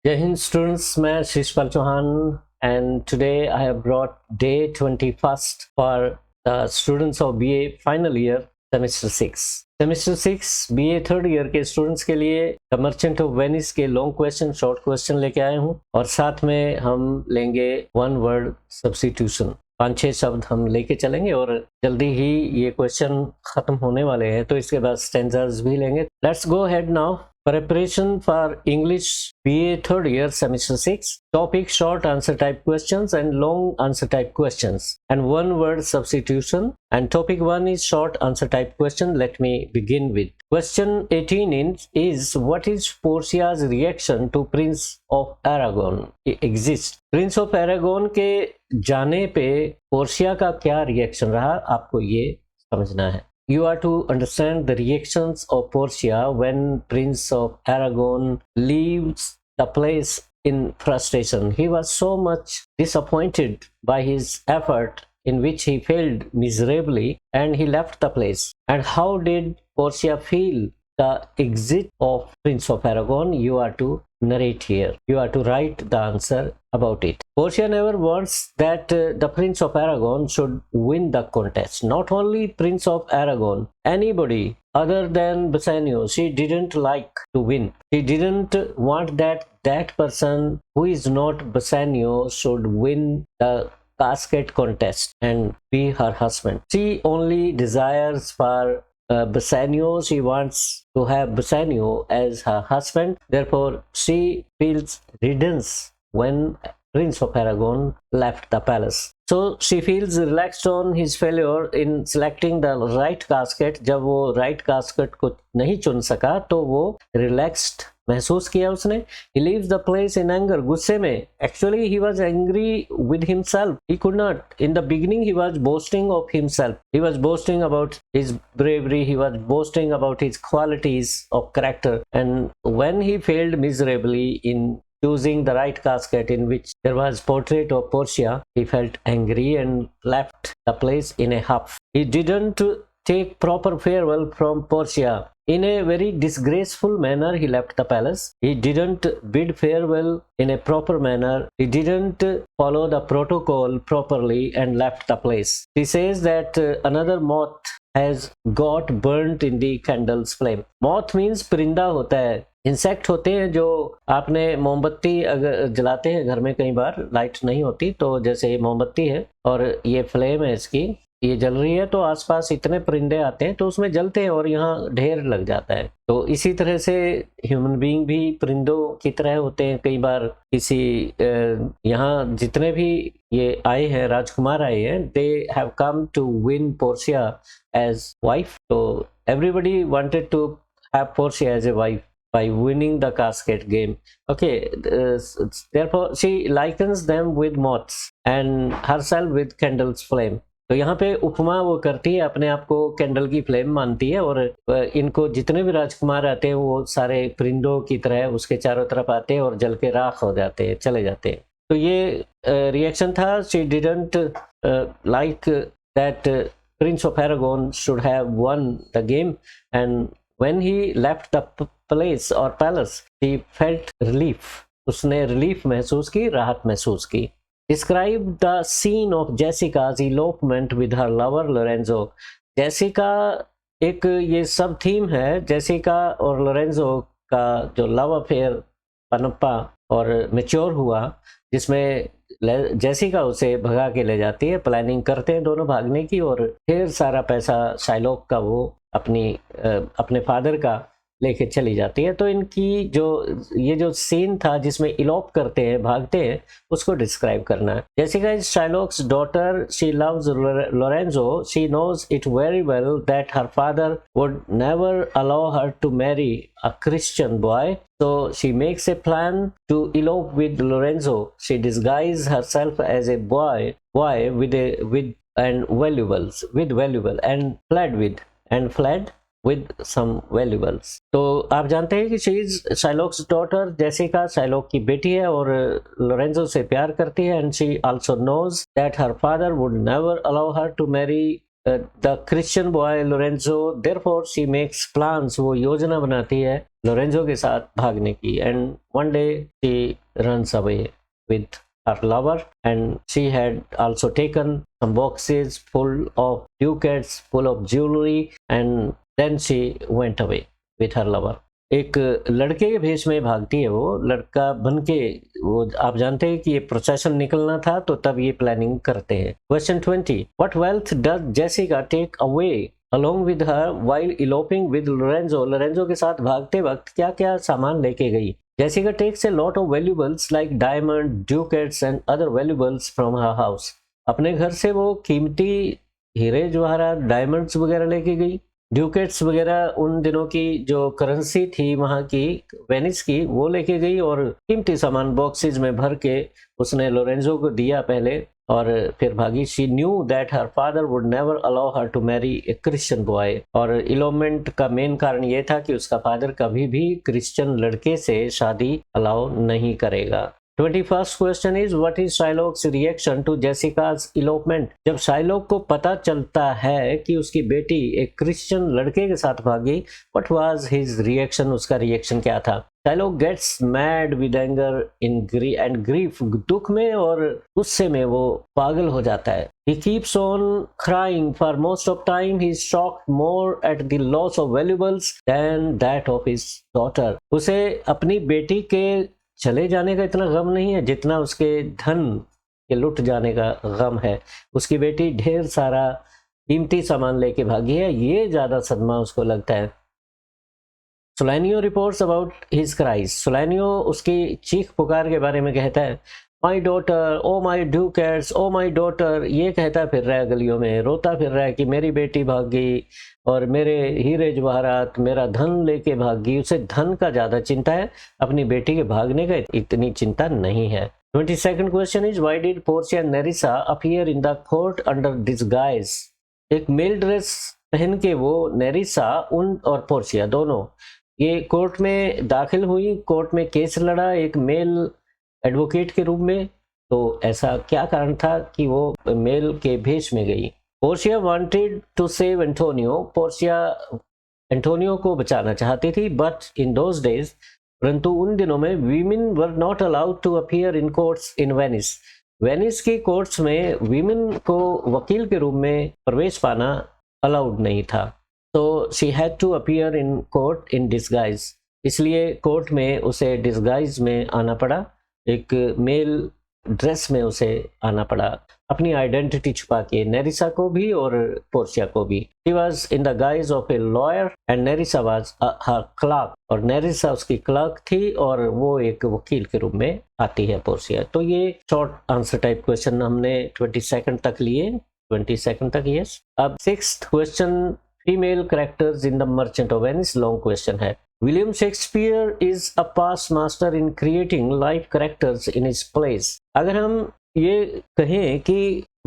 जय हिंद स्टूडेंट्स, मैं Shishpal Chauhan and today I have brought day 21st for the students of BA final year semester 6. Semester 6 BA third year के students के लिए the Merchant of Venice के long question short question लेके आए हूँ और साथ में हम लेंगे वन वर्ड सब्स्टिट्यूशन। 5-6 शब्द हम लेके चलेंगे और जल्दी ही ये क्वेश्चन खत्म होने वाले हैं, तो इसके बाद स्टैंजर्स भी लेंगे। Let's go head now. Preparation for English BA third year semester 6. Topic short answer type questions and long answer type questions and one word substitution. And topic 1 is short answer type question. Let me begin with question 18 is what is Portia's reaction to Prince of Aragon exist? Prince of Aragon के जाने पे Portia का क्या reaction रहा, आपको ये समझना है। You are to understand the reactions of Portia when Prince of Aragon leaves the place in frustration. He was so much disappointed by his effort in which he failed miserably and he left the place. And how did Portia feel the exit of Prince of Aragon? You are to narrate here. You are to write the answer about it. Portia never wants that the Prince of Aragon should win the contest. Not only Prince of Aragon, anybody other than Bassanio, she didn't like to win. She didn't want that that person who is not Bassanio should win the casket contest and be her husband. She only desires for Bassanio. She wants to have Bassanio as her husband. Therefore, she feels riddance when Prince of Aragon left the palace. So she feels relaxed on his failure in selecting the right casket. जब वो right casket को नहीं चुन सका तो वो relaxed महसूस किया उसने। He leaves the place in anger, गुस्से में। Actually he was angry with himself. He could not. In the beginning he was boasting of himself. He was boasting about his bravery. He was boasting about his qualities of character. And when he failed miserably in choosing the right casket in which there was portrait of Portia, he felt angry and left the place in a huff. He didn't take proper farewell from Portia. In a very disgraceful manner, he left the palace. He didn't bid farewell in a proper manner. He didn't follow the protocol properly and left the place. He says that another moth has got burnt in the candle's flame. Moth means परिंदा होता है, insect होते हैं जो आपने मोमबत्ती अगर जलाते हैं घर में, कई बार लाइट नहीं होती, तो जैसे ये मोमबत्ती है और ये फ्लेम है इसकी, ये जल रही है तो आसपास इतने परिंदे आते हैं तो उसमें जलते हैं और यहाँ ढेर लग जाता है। तो इसी तरह से ह्यूमन बीइंग भी परिंदों की तरह होते हैं। कई बार किसी यहाँ जितने भी ये आए हैं, राजकुमार आए हैं, they have come to win Portia as wife. तो everybody wanted to have Portia as a wife by winning the casket game. Okay, therefore she likens them with moths and herself with candle's flame. तो यहाँ पे उपमा वो करती है, अपने आप को कैंडल की फ्लेम मानती है और इनको जितने भी राजकुमार आते हैं वो सारे परिंदों की तरह उसके चारों तरफ आते हैं और जल के राख हो जाते हैं, चले जाते हैं। तो ये रिएक्शन था। She didn't like that Prince of Aragon should have won the game, and when he left the place or palace, he felt relief. उसने relief महसूस की, राहत महसूस की। Describe the scene of Jessica's elopement with her lover Lorenzo. Jessica एक ये सब theme है, जेसिका और लोरेंजो का जो लव अफेयर पनपा और मेच्योर हुआ, जिसमें जेसिका उसे भगा के ले जाती है। प्लानिंग करते हैं दोनों भागने की और ढेर सारा पैसा शाइलॉक का वो अपने फादर का लेके चली जाती है। तो इनकी ये जो सीन था जिसमें इलोप करते हैं, भागते हैं, उसको डिस्क्राइब करना है। Jessica is Shylock's daughter. She loves Lorenzo. She knows it very well that her father would never allow her to marry a Christian boy. So she makes a plan to elope with Lorenzo. She disguises herself as a boy with valuables and fled with some valuables. तो आप जानते हैं कि she is Shylock's daughter. Jessica Shylock की बेटी है और Lorenzo से प्यार करती है, and she also knows that her father would never allow her to marry the Christian boy Lorenzo therefore she makes plans, वो योजना बनाती है लोरेंजो के साथ भागने की। And one day she runs away with her lover and she had also taken some boxes full of ducats, full of jewelry, and then she went away with her lover। एक लड़के के भेष में भागती है वो, लड़का बन के, वो आप जानते हैं कि ये प्रोसेशन निकलना था तो तब ये प्लानिंग करते हैं। Question 20, what wealth does Jessica take away along with her while eloping with Lorenzo? Lorenzo के साथ भागते वक्त क्या क्या सामान लेके गई? Jessica takes a lot of valuables like diamond, ducats and other valuables from her house। अपने घर से वो कीमती हीरे जवाहरात, डायमंड्स वगैरह लेके गई। ड्यूकेट्स वगैरह उन दिनों की जो करेंसी थी वहाँ की, वेनिस की, वो लेके गई और कीमती सामान बॉक्सेस में भर के उसने लोरेंजो को दिया पहले और फिर भागी। She knew that her father would never allow her to marry a Christian boy. और इलोमेंट का मेन कारण ये था कि उसका फादर कभी भी क्रिश्चियन लड़के से शादी अलाउ नहीं करेगा। 21st question is what is Shylock's reaction to Jessica's elopement? जब शाइलॉक को पता चलता है कि उसकी बेटी एक क्रिश्चियन लड़के के साथ भागी, व्हाट वाज हिज रिएक्शन? उसका रिएक्शन क्या था? Shylock gets mad with anger and grief, दुख में और गुस्से में वो पागल हो जाता है। He keeps on crying for most of time. He is shocked more at the loss of valuables than that of his daughter। उसे अपनी बेटी के चले जाने का इतना गम नहीं है जितना उसके धन के लुट जाने का गम है। उसकी बेटी ढेर सारा कीमती सामान लेके भागी है, ये ज्यादा सदमा उसको लगता है। सोलानियो रिपोर्ट्स अबाउट हिज क्राइज। सोलानियो उसकी चीख पुकार के बारे में कहता है, my daughter, O my ड्यूकेट्स, O my daughter, ये कहता फिर रहा है गलियों में, रोता फिर रहा है कि मेरी बेटी भाग गई और मेरे हीरे जवाहरात, मेरा धन लेके भाग गई। उसे धन का ज़्यादा चिंता है, अपनी बेटी के भागने का इतनी चिंता नहीं है। 22nd question is why did Portia नेरिसा appear in the court under disguise? एक मेल ड्रेस पहन के वो नेरिसा और पोर्शिया दोनों ये कोर्ट में दाखिल हुई, कोर्ट में केस लड़ा एक मेल एडवोकेट के रूप में। तो ऐसा क्या कारण था कि वो मेल के भेष में गई? Portia wanted to save Antonio, Portia Antonio को बचाना चाहती थी, बट इन दोज डेज, परंतु उन दिनों में women were not allowed to appear in courts in Venice. Venice की कोर्ट्स में वीमेन को वकील के रूप में प्रवेश पाना अलाउड नहीं था। तो she had to appear in court in disguise, इसलिए कोर्ट में उसे डिसगाइज में आना पड़ा, एक मेल ड्रेस में उसे आना पड़ा, अपनी आइडेंटिटी छुपा के, नेरिसा को भी और पोर्शिया को भी। She was in the guise of a lawyer and नेरिसा was her clerk, और नेरिसा उसकी क्लर्क थी और वो एक वकील के रूप में आती है पोर्शिया। तो ये शॉर्ट आंसर टाइप क्वेश्चन हमने 22nd तक लिए, 22nd तक। यस। अब 6th question, female characters in the Merchant of Venice, long question है। William Shakespeare is a past master in creating life characters in his plays। अगर हम ये कहें कि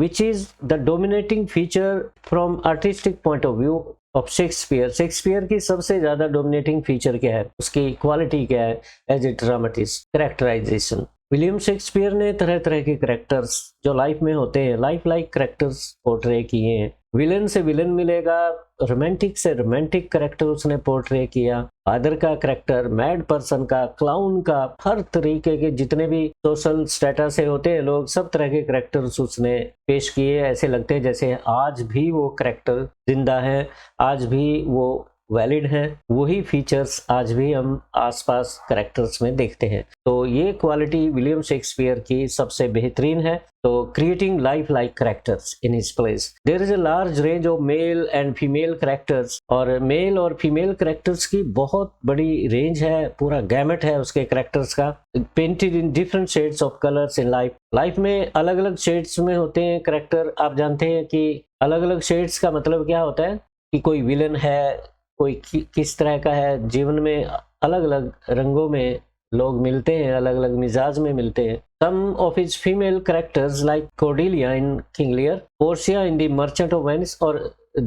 which is the dominating feature from artistic point of view of Shakespeare, Shakespeare की सबसे ज्यादा dominating feature क्या है, उसकी क्वालिटी क्या है as a dramatist? Characterisation. William Shakespeare ने तरह तरह के कैरेक्टर्स जो लाइफ में होते हैं, लाइफ लाइक कैरेक्टर्स पोर्ट्रे किए हैं। विलन से विलन मिलेगा, रोमांटिक से रोमांटिक कैरेक्टर उसने पोर्ट्रे किया, फादर का कैरेक्टर, मैड पर्सन का, क्लाउन का, हर तरीके के जितने भी सोशल स्टेटस से होते हैं लोग, सब तरह के कैरेक्टर्स उसने पेश किए। ऐसे लगते हैं जैसे आज भी वो कैरेक्टर जिंदा है, आज भी वो वैलिड है, वही फीचर्स आज भी हम आसपास कैरेक्टर्स में देखते हैं। तो ये क्वालिटी विलियम शेक्सपियर की सबसे बेहतरीन है। तो creating life like characters in his plays. There is a large range of male and female characters, और मेल और फीमेल कैरेक्टर्स की बहुत बड़ी रेंज है, पूरा गैमेट है उसके कैरेक्टर्स का। Painted in different shades of colours in life, life में अलग अलग शेड्स में होते हैं कैरेक्टर। आप जानते हैं कि अलग अलग शेड्स का मतलब क्या होता है, कि कोई विलन है, कोई किस तरह का है। जीवन में अलग अलग रंगों में लोग मिलते हैं, अलग अलग मिजाज में मिलते हैं। Some of his female characters like Cordelia in King Lear, Portia in The Merchant of Venice, और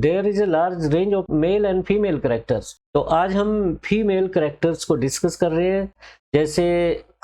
there is a large range of male and female characters। तो आज हम फीमेल कैरेक्टर्स को डिस्कस कर रहे हैं, जैसे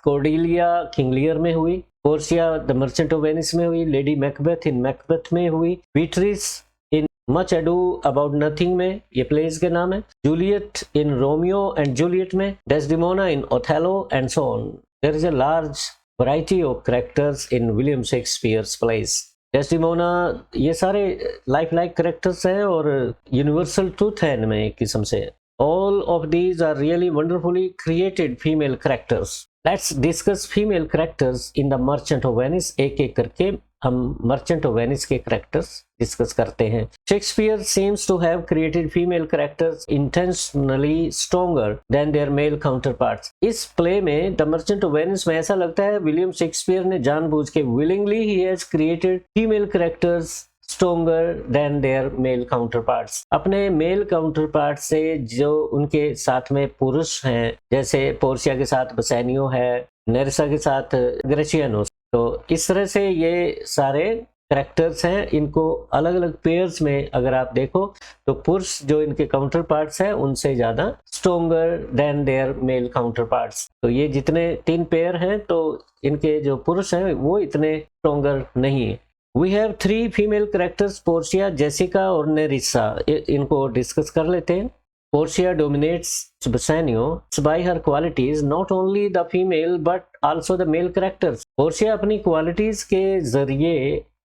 कोर्डेलिया किंग लियर में हुई, Portia the Merchant of Venice में हुई, लेडी मैकबेथ इन मैकबेथ में हुई, Beatrice in Much Ado About Nothing में ये प्लेस के नाम है, Juliet in Romeo and Juliet में, Desdemona in Othello and so on. There is a large variety of characters in William Shakespeare's plays. Desdemona ये सारे लाइफ लाइक कैरेक्टर्स हैं और यूनिवर्सल ट्रूथ है इनमें एक किस्म से। All of these are really wonderfully created female characters. Let's discuss female characters in the Merchant of Venice. एक एक करके हम मर्चेंट ऑफ वेनिस के कैरेक्टर्स डिस्कस करते हैं। Shakespeare seems to have created female characters intentionally stronger than their male counterparts. इस play में the Merchant of Venice में ऐसा लगता है विलियम शेक्सपियर ने जानबूझ के विलिंगली ही has created female characters stronger then their male counterparts. अपने मेल काउंटरपार्ट से जो उनके साथ में पुरुष हैं, जैसे पोर्शिया के साथ बसेनियो है, नेरसा के साथ ग्रेशियनो, तो इस तरह से ये सारे कैरेक्टर्स हैं। इनको अलग अलग पेयर्स में अगर आप देखो तो पुरुष जो इनके काउंटर पार्ट्स हैं उनसे ज्यादा stronger then their mail counter parts. तो ये जितने 3 पेयर हैं तो इनके जो पुरुष हैं वो इतने स्ट्रोंगर नहीं है। We have 3 female characters, Portia, Jessica और नेरिसा। इनको डिस्कस कर लेते हैं। Portia dominates Bassanio by her qualities, not only the female but also the male characters. Portia अपनी क्वालिटीज के जरिए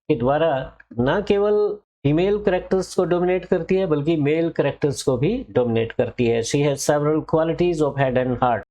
के द्वारा न केवल फीमेल कैरेक्टर्स को डोमिनेट करती है बल्कि मेल कैरेक्टर्स को भी डोमिनेट करती है। She has several qualities of head and heart.